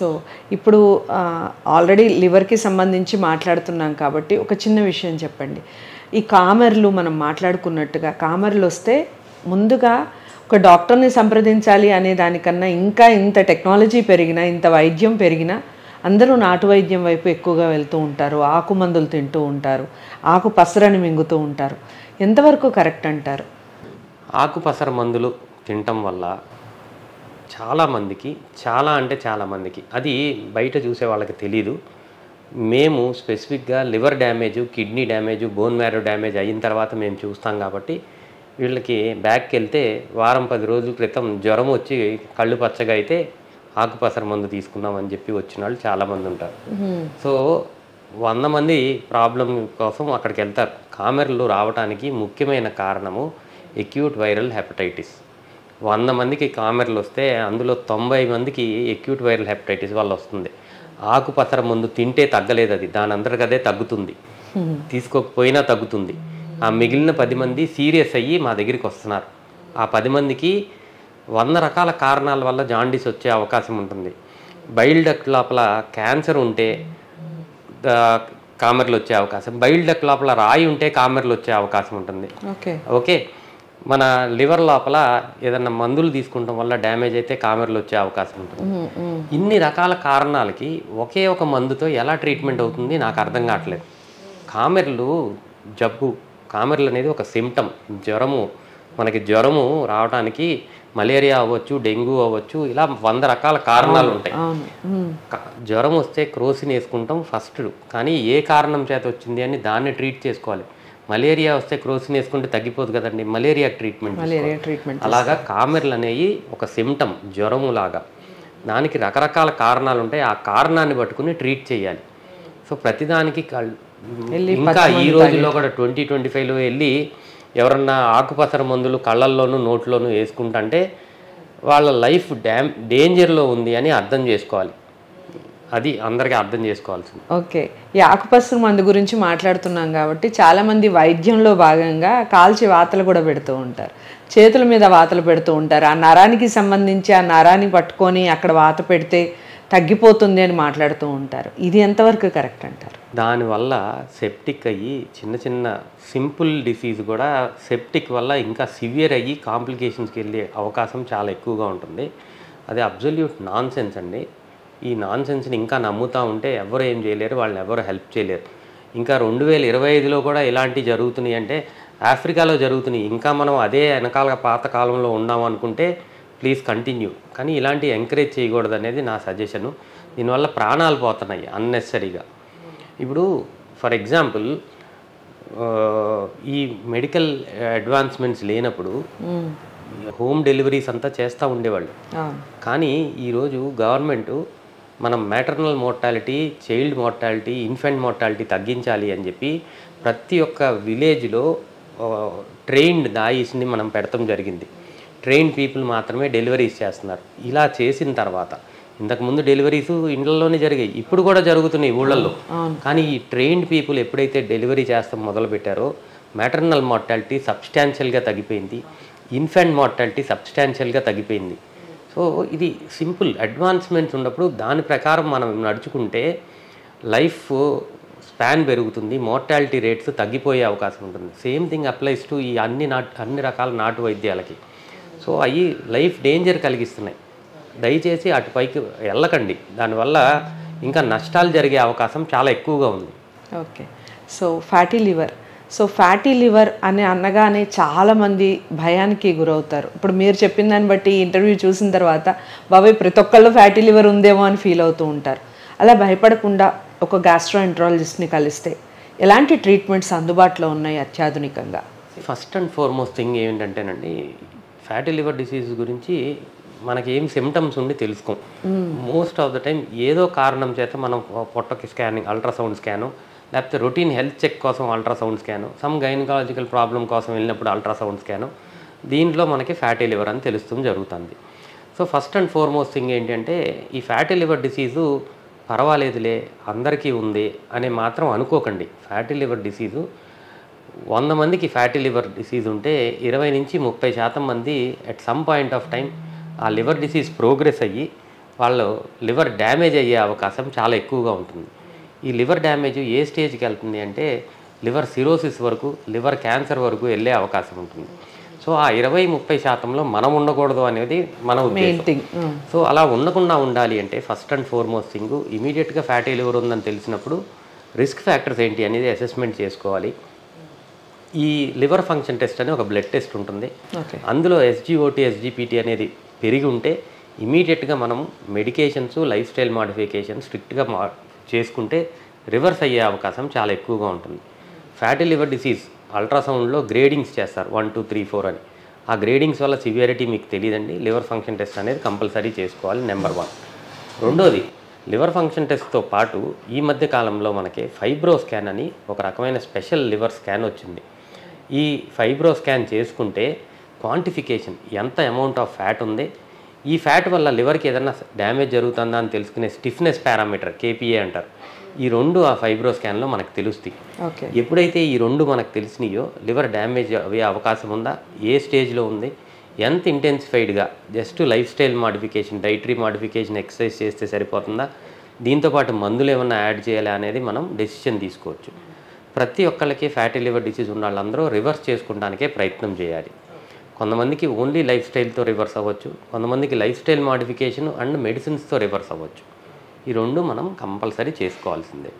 So ఇప్పుడు already లివర్కి సంబంధించి మాట్లాడుతున్నాం కాబట్టి ఒక చిన్న విషయం చెప్పండి. ఈ కామెర్లు మనం మాట్లాడుకున్నట్టుగా కామెర్లు వస్తే ముందుగా ఒక డాక్టర్ని సంప్రదించాలి అనే దానికన్నా ఇంకా ఇంత టెక్నాలజీ పెరిగినా, ఇంత వైద్యం పెరిగినా అందరూ నాటు వైద్యం వైపు ఎక్కువగా వెళ్తూ ఉంటారు, ఆకు మందులు తింటూ ఉంటారు, ఆకు పసరని మింగుతూ ఉంటారు. ఎంతవరకు కరెక్ట్ అంటారు? ఆకుపసర మందులు తినటం వల్ల చాలామందికి, చాలామందికి అది బయట చూసే వాళ్ళకి తెలీదు. మేము స్పెసిఫిక్గా liver damage, kidney damage, bone marrow damage అయిన తర్వాత మేము చూస్తాం కాబట్టి వీళ్ళకి బ్యాక్కి వెళ్తే వారం 10 రోజుల క్రితం జ్వరం వచ్చి కళ్ళు పచ్చగా అయితే ఆకుపసర మందు తీసుకున్నామని చెప్పి వచ్చిన వాళ్ళు చాలామంది ఉంటారు. సో 100 మంది ప్రాబ్లం కోసం అక్కడికి వెళ్తారు. కామెర్లు రావడానికి ముఖ్యమైన కారణము ఎక్యూట్ వైరల్ హెపటైటిస్. 100 మందికి కామెర్లు వస్తే అందులో 90 మందికి ఎక్యూట్ వైరల్ హెపటైటిస్ వల్ల వస్తుంది. ఆకుపసర మందు తింటే తగ్గలేదు, అది దాని అందరికి అదే తగ్గుతుంది, తీసుకోకపోయినా తగ్గుతుంది. ఆ మిగిలిన 10 మంది సీరియస్ అయ్యి మా దగ్గరికి వస్తున్నారు. ఆ 10 మందికి 100 రకాల కారణాల వల్ల జాండీస్ వచ్చే అవకాశం ఉంటుంది. బైల్ డక్ట్ లోపల క్యాన్సర్ ఉంటే కామెర్లు వచ్చే అవకాశం, బైల్ డక్ట్ లోపల రాయి ఉంటే కామెర్లు వచ్చే అవకాశం ఉంటుంది. ఓకే, మన లివర్ లోపల ఏదన్నా మందులు తీసుకుంటాం వల్ల డ్యామేజ్ అయితే కామెర్లు వచ్చే అవకాశం ఉంటుంది. ఇన్ని రకాల కారణాలకి ఒకే ఒక మందుతో ఎలా ట్రీట్మెంట్ అవుతుంది నాకు అర్థం కావట్లేదు. కామెర్లు జబ్బు, కామెర్లు అనేది ఒక సిమ్టమ్. మనకి జ్వరము రావడానికి మలేరియా అవ్వచ్చు, డెంగ్యూ అవ్వచ్చు, ఇలా 100 రకాల కారణాలు ఉంటాయి. జ్వరం వస్తే క్రోసిన్ వేసుకుంటాం ఫస్ట్, కానీ ఏ కారణం చేత వచ్చింది అని దాన్ని ట్రీట్ చేసుకోవాలి. మలేరియా వస్తే క్రోసిన్ వేసుకుంటే తగ్గిపోదు కదండి, మలేరియా ట్రీట్మెంట్. అలాగా కామెర్లు అనేవి ఒక సిమ్టమ్, జ్వరము లాగా. దానికి రకరకాల కారణాలు ఉంటాయి, ఆ కారణాన్ని పట్టుకుని ట్రీట్ చేయాలి. సో ప్రతిదానికి ఇంకా ఈ రోజుల్లో కూడా 2025లో వెళ్ళి ఎవరన్నా ఆకుపసర మందులు కళ్ళల్లోనూ నోట్లోనూ వేసుకుంటుంటే వాళ్ళ లైఫ్ డేంజర్లో ఉంది అని అర్థం చేసుకోవాలి. అది అందరికీ అర్థం చేసుకోవాల్సింది. ఓకే, ఈ ఆకుపసర మందు గురించి మాట్లాడుతున్నాం కాబట్టి చాలామంది వైద్యంలో భాగంగా కాల్చి వాతలు కూడా పెడుతూ ఉంటారు, చేతుల మీద వాతలు పెడుతూ ఉంటారు. ఆ నరానికి సంబంధించి ఆ నరాన్ని పట్టుకొని అక్కడ వాత పెడితే తగ్గిపోతుంది అని మాట్లాడుతూ ఉంటారు. ఇది ఎంతవరకు కరెక్ట్ అంటారు? దానివల్ల సెప్టిక్ అయ్యి చిన్న చిన్న సింపుల్ డిసీజ్ కూడా సెప్టిక్ వల్ల ఇంకా సివియర్ అయ్యి కాంప్లికేషన్స్కి వెళ్ళే అవకాశం చాలా ఎక్కువగా ఉంటుంది. అది అబ్జల్యూట్ నాన్ సెన్స్ అండి. ఈ నాన్ సెన్స్ని ఇంకా నమ్ముతూ ఉంటే ఎవరు ఏం చేయలేరు, వాళ్ళని ఎవరు హెల్ప్ చేయలేరు. ఇంకా 2025లో కూడా ఇలాంటివి జరుగుతున్నాయి అంటే ఆఫ్రికాలో జరుగుతున్నాయి. ఇంకా మనం అదే వెనకాల పాత కాలంలో ఉన్నాం అనుకుంటే ప్లీజ్ కంటిన్యూ, కానీ ఇలాంటివి ఎంకరేజ్ చేయకూడదు అనేది నా సజెషను. దీనివల్ల ప్రాణాలు పోతున్నాయి అన్నెసరీగా. ఇప్పుడు ఫర్ ఎగ్జాంపుల్ ఈ మెడికల్ అడ్వాన్స్మెంట్స్ లేనప్పుడు హోమ్ డెలివరీస్ అంతా చేస్తూ ఉండేవాళ్ళు. కానీ ఈరోజు గవర్నమెంటు మనం maternal mortality, child mortality, infant mortality తగ్గించాలి అని చెప్పి ప్రతి ఒక్క విలేజ్లో ట్రైన్డ్ దాయిస్ని మనం పెడతాం జరిగింది. ట్రైన్డ్ పీపుల్ మాత్రమే డెలివరీస్ చేస్తున్నారు. ఇలా చేసిన తర్వాత ఇంతకుముందు డెలివరీస్ ఇండ్లలోనే జరిగాయి, ఇప్పుడు కూడా జరుగుతున్నాయి ఊళ్ళల్లో. కానీ ఈ ట్రైన్డ్ పీపుల్ ఎప్పుడైతే డెలివరీ చేస్తాం మొదలుపెట్టారో మ్యాటర్నల్ మోర్టాలిటీ సబ్స్టాన్షియల్గా తగ్గిపోయింది, ఇన్ఫెంట్ మోర్టాలిటీ సబ్స్టాన్షియల్గా తగ్గిపోయింది. సో ఇది సింపుల్ అడ్వాన్స్మెంట్స్ ఉన్నప్పుడు దాని ప్రకారం మనం నడుచుకుంటే లైఫ్ స్పాన్ పెరుగుతుంది, మోర్టాలిటీ రేట్స్ తగ్గిపోయే అవకాశం ఉంటుంది. సేమ్ థింగ్ అప్లైస్ టు ఈ అన్ని రకాల నాటు వైద్యాలకి. సో అవి లైఫ్ డేంజర్ కలిగిస్తున్నాయి. దయచేసి అటుపైకి వెళ్ళకండి, దానివల్ల ఇంకా నష్టాలు జరిగే అవకాశం చాలా ఎక్కువగా ఉంది. ఓకే, సో ఫ్యాటీ లివర్ అని అనగానే చాలామంది భయానికి గురవుతారు. ఇప్పుడు మీరు చెప్పిన దాన్ని బట్టి ఇంటర్వ్యూ చూసిన తర్వాత బాబాయ్ ప్రతి ఒక్కళ్ళు ఫ్యాటీ లివర్ ఉందేమో అని ఫీల్ అవుతూ ఉంటారు. అలా భయపడకుండా ఒక గ్యాస్ట్రోఎంట్రాలజిస్ట్ని కలిస్తే ఎలాంటి ట్రీట్మెంట్స్ అందుబాటులో ఉన్నాయి అత్యాధునికంగా? ఫస్ట్ అండ్ ఫార్మోస్ట్ థింగ్ ఏంటంటేనండి, ఫ్యాటీ లివర్ డిసీజ్ గురించి మనకి ఏం సిమ్టమ్స్ ఉండి తెలుసుకోం. మోస్ట్ ఆఫ్ ద టైం ఏదో కారణం చేత మనం పొట్టకి స్కానింగ్, అల్ట్రాసౌండ్ స్కాను, లేకపోతే రొటీన్ హెల్త్ చెక్ కోసం ultrasound scan, some gynaecological problem కోసం వెళ్ళినప్పుడు అల్ట్రాసౌండ్ స్కాను, దీంట్లో మనకి ఫ్యాటీ లివర్ అని తెలుస్తుంది జరుగుతుంది. So first and foremost thing ఏంటంటే ఈ ఫ్యాటీ లివర్ డిసీజు పర్వాలేదులే అందరికీ ఉంది అని మాత్రం అనుకోకండి. ఫ్యాటీ లివర్ డిసీజు 100 మందికి ఫ్యాటీ లివర్ డిసీజ్ ఉంటే 20 నుంచి 30% మంది at some point of time ఆ లివర్ డిసీజ్ ప్రోగ్రెస్ అయ్యి వాళ్ళు లివర్ డ్యామేజ్ అయ్యే అవకాశం చాలా ఎక్కువగా ఉంటుంది. ఈ లివర్ డ్యామేజ్ ఏ స్టేజ్కి వెళ్తుంది అంటే లివర్ సిరోసిస్ వరకు, లివర్ క్యాన్సర్ వరకు వెళ్ళే అవకాశం ఉంటుంది. సో ఆ 20-30% మనం ఉండకూడదు అనేది మన ఉద్దేశం. సో అలా ఉండకుండా ఉండాలి అంటే ఫస్ట్ అండ్ ఫార్మోస్ట్ థింగ్, ఇమీడియట్గా ఫ్యాటీ లివర్ ఉందని తెలిసినప్పుడు రిస్క్ ఫ్యాక్టర్స్ ఏంటి అనేది అసెస్మెంట్ చేసుకోవాలి. ఈ లివర్ ఫంక్షన్ టెస్ట్ అని ఒక బ్లడ్ టెస్ట్ ఉంటుంది. అందులో SGOT, SGPT అనేది పెరిగి ఉంటే ఇమీడియట్గా మనం మెడికేషన్స్, లైఫ్ స్టైల్ మాడిఫికేషన్ స్ట్రిక్ట్గా చేసుకుంటే రివర్స్ అయ్యే అవకాశం చాలా ఎక్కువగా ఉంటుంది. ఫ్యాటీ లివర్ డిసీజ్ అల్ట్రాసౌండ్లో గ్రేడింగ్స్ చేస్తారు 1, 2, 3, 4 అని. ఆ గ్రేడింగ్స్ వల్ల సివియారిటీ మీకు తెలియదండి. లివర్ ఫంక్షన్ టెస్ట్ అనేది కంపల్సరీ చేసుకోవాలి, నెంబర్ 1. రెండోది, లివర్ ఫంక్షన్ టెస్ట్తో పాటు ఈ మధ్య కాలంలో మనకి ఫైబ్రో స్కాన్ అని ఒక రకమైన స్పెషల్ లివర్ స్కాన్ వచ్చింది. ఈ ఫైబ్రో స్కాన్ చేసుకుంటే క్వాంటిఫికేషన్ ఎంత అమౌంట్ ఆఫ్ ఫ్యాట్ ఉంది, ఈ ఫ్యాట్ వల్ల లివర్కి ఏదైనా డ్యామేజ్ జరుగుతుందా అని తెలుసుకునే స్టిఫ్నెస్ పారామీటర్ KPA అంటారు. ఈ రెండు ఆ ఫైబ్రో స్కాన్లో మనకు తెలుస్తాయి. ఎప్పుడైతే ఈ రెండు మనకు తెలిసినాయో లివర్ డ్యామేజ్ అయ్యే అవకాశం ఉందా, ఏ స్టేజ్లో ఉంది, ఎంత ఇంటెన్సిఫైడ్గా just life style modification, dietary modification, exercise చేస్తే సరిపోతుందా, దీంతోపాటు మందులు ఏమన్నా యాడ్ చేయాలా అనేది మనం డెసిషన్ తీసుకోవచ్చు. ప్రతి ఒక్కళ్ళకి ఫ్యాటీ లివర్ డిసీజ్ ఉన్న వాళ్ళందరూ రివర్స్ చేసుకోవడానికే ప్రయత్నం చేయాలి. కొంతమందికి ఓన్లీ లైఫ్ స్టైల్తో రివర్స్ అవ్వచ్చు, కొంతమందికి లైఫ్ స్టైల్ మాడిఫికేషన్ అండ్ మెడిసిన్స్తో రివర్స్ అవ్వచ్చు. ఈ రెండు మనం కంపల్సరీ చేసుకోవాల్సిందే.